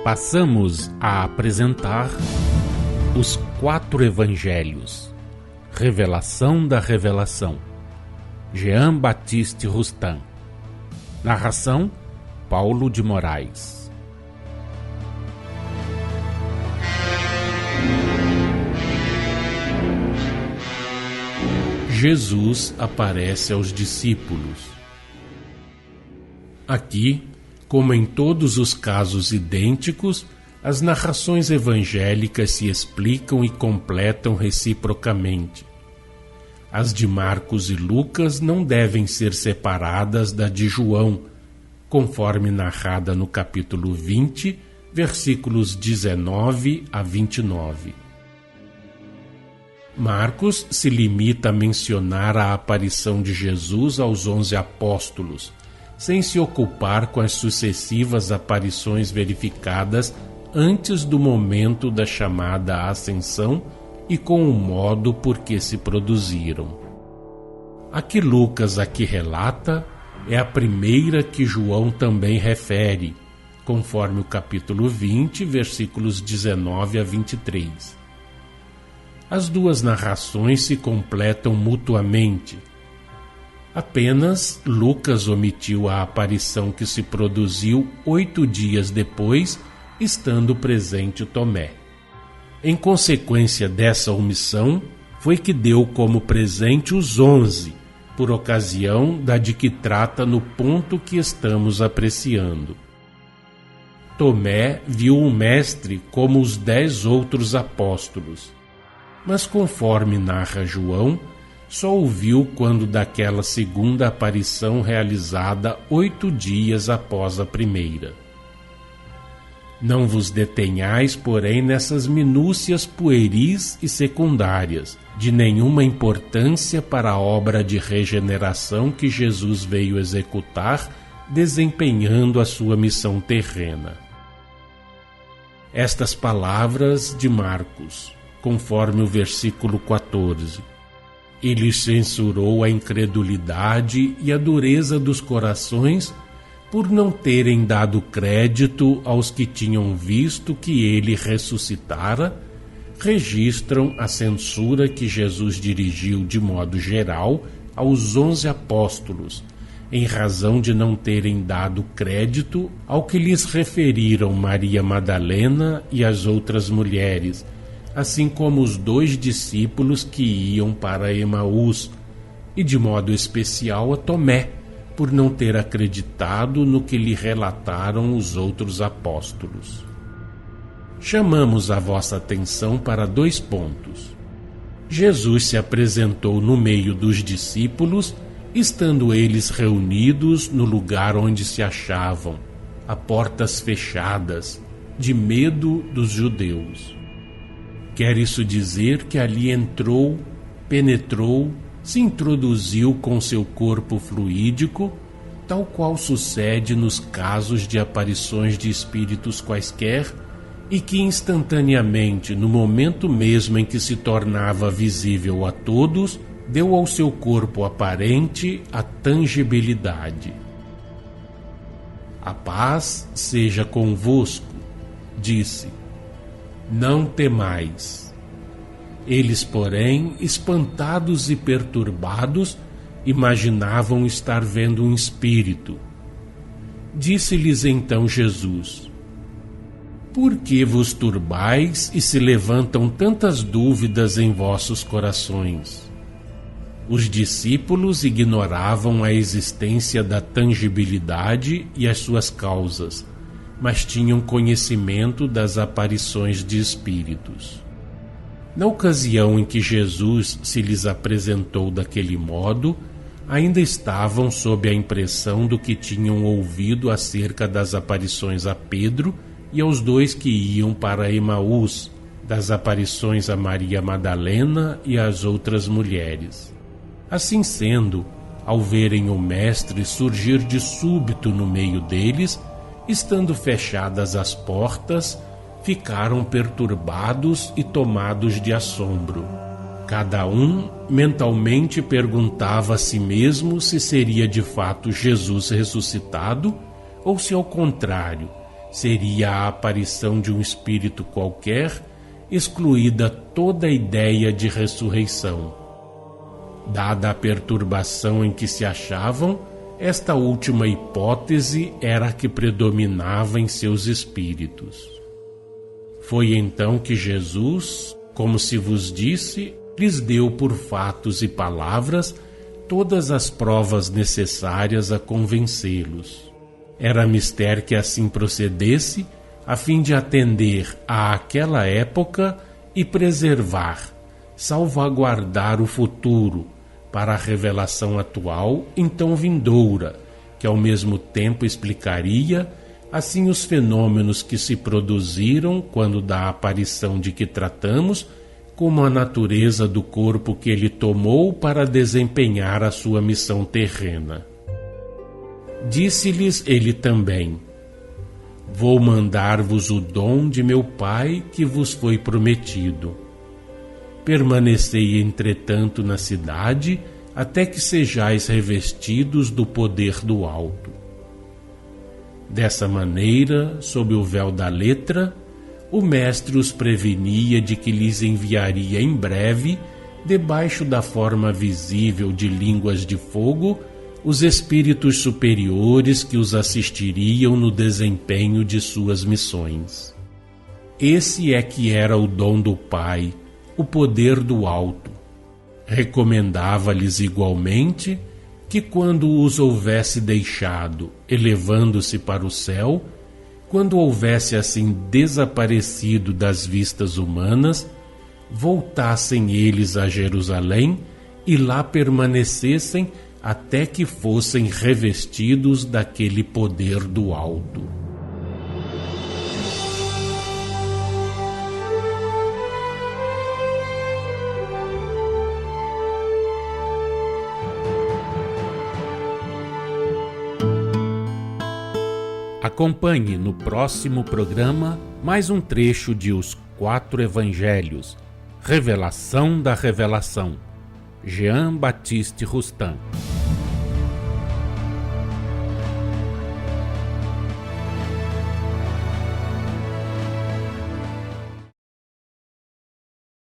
Passamos a apresentar os 4 Evangelhos, Revelação da Revelação, Jean Baptiste Rustin. Narração, Paulo de Moraes. Jesus aparece aos discípulos. Aqui, como em todos os casos idênticos, as narrações evangélicas se explicam e completam reciprocamente. As de Marcos e Lucas não devem ser separadas da de João, conforme narrada no capítulo 20, versículos 19 a 29. Marcos se limita a mencionar a aparição de Jesus aos 11 apóstolos, sem se ocupar com as sucessivas aparições verificadas antes do momento da chamada Ascensão e com o modo por que se produziram. A que Lucas aqui relata é a primeira que João também refere, conforme o capítulo 20, versículos 19 a 23. As duas narrações se completam mutuamente. Apenas Lucas omitiu a aparição que se produziu 8 dias depois, estando presente Tomé. Em consequência dessa omissão, foi que deu como presente os 11, por ocasião da de que trata no ponto que estamos apreciando. Tomé viu o Mestre como os 10 outros apóstolos, mas conforme narra João, só o viu quando daquela segunda aparição realizada 8 dias após a primeira. Não vos detenhais, porém, nessas minúcias pueris e secundárias, de nenhuma importância para a obra de regeneração que Jesus veio executar, desempenhando a sua missão terrena. Estas palavras de Marcos, conforme o versículo 14. Ele censurou a incredulidade e a dureza dos corações por não terem dado crédito aos que tinham visto que ele ressuscitara, registram a censura que Jesus dirigiu de modo geral aos 11 apóstolos, em razão de não terem dado crédito ao que lhes referiram Maria Madalena e as outras mulheres, assim como os 2 discípulos que iam para Emaús, e de modo especial a Tomé, por não ter acreditado no que lhe relataram os outros apóstolos. Chamamos a vossa atenção para 2 pontos. Jesus se apresentou no meio dos discípulos, estando eles reunidos no lugar onde se achavam, a portas fechadas, de medo dos judeus. Quer isso dizer que ali entrou, penetrou, se introduziu com seu corpo fluídico, tal qual sucede nos casos de aparições de espíritos quaisquer, e que instantaneamente, no momento mesmo em que se tornava visível a todos, deu ao seu corpo aparente a tangibilidade. A paz seja convosco, disse. Não temais. Eles, porém, espantados e perturbados, imaginavam estar vendo um espírito. Disse-lhes então Jesus: Por que vos turbais e se levantam tantas dúvidas em vossos corações? Os discípulos ignoravam a existência da tangibilidade e as suas causas, mas tinham conhecimento das aparições de espíritos. Na ocasião em que Jesus se lhes apresentou daquele modo, ainda estavam sob a impressão do que tinham ouvido acerca das aparições a Pedro e aos 2 que iam para Emaús, das aparições a Maria Madalena e às outras mulheres. Assim sendo, ao verem o Mestre surgir de súbito no meio deles, estando fechadas as portas, ficaram perturbados e tomados de assombro. Cada um mentalmente perguntava a si mesmo se seria de fato Jesus ressuscitado ou se, ao contrário, Seria a aparição de um espírito qualquer, excluída toda ideia de ressurreição. Dada a perturbação em que se achavam, esta última hipótese era a que predominava em seus espíritos. Foi então que Jesus, como se vos disse, lhes deu por fatos e palavras todas as provas necessárias a convencê-los. Era mister que assim procedesse, a fim de atender àquela época e preservar, salvaguardar o futuro para a revelação atual, então vindoura, que ao mesmo tempo explicaria assim os fenômenos que se produziram quando da aparição de que tratamos, como a natureza do corpo que ele tomou para desempenhar a sua missão terrena. Disse-lhes ele também: vou mandar-vos o dom de meu Pai que vos foi prometido. Permanecei, entretanto, na cidade, até que sejais revestidos do poder do alto. Dessa maneira, sob o véu da letra, o mestre os prevenia de que lhes enviaria em breve, debaixo da forma visível de línguas de fogo, os espíritos superiores que os assistiriam no desempenho de suas missões. Esse é que era o dom do Pai, o poder do alto. Recomendava-lhes igualmente que, quando os houvesse deixado, elevando-se para o céu, quando houvesse assim desaparecido das vistas humanas, voltassem eles a Jerusalém e lá permanecessem até que fossem revestidos daquele poder do alto. Acompanhe no próximo programa mais um trecho de Os Quatro Evangelhos, Revelação da Revelação, Jean Baptiste Rustin.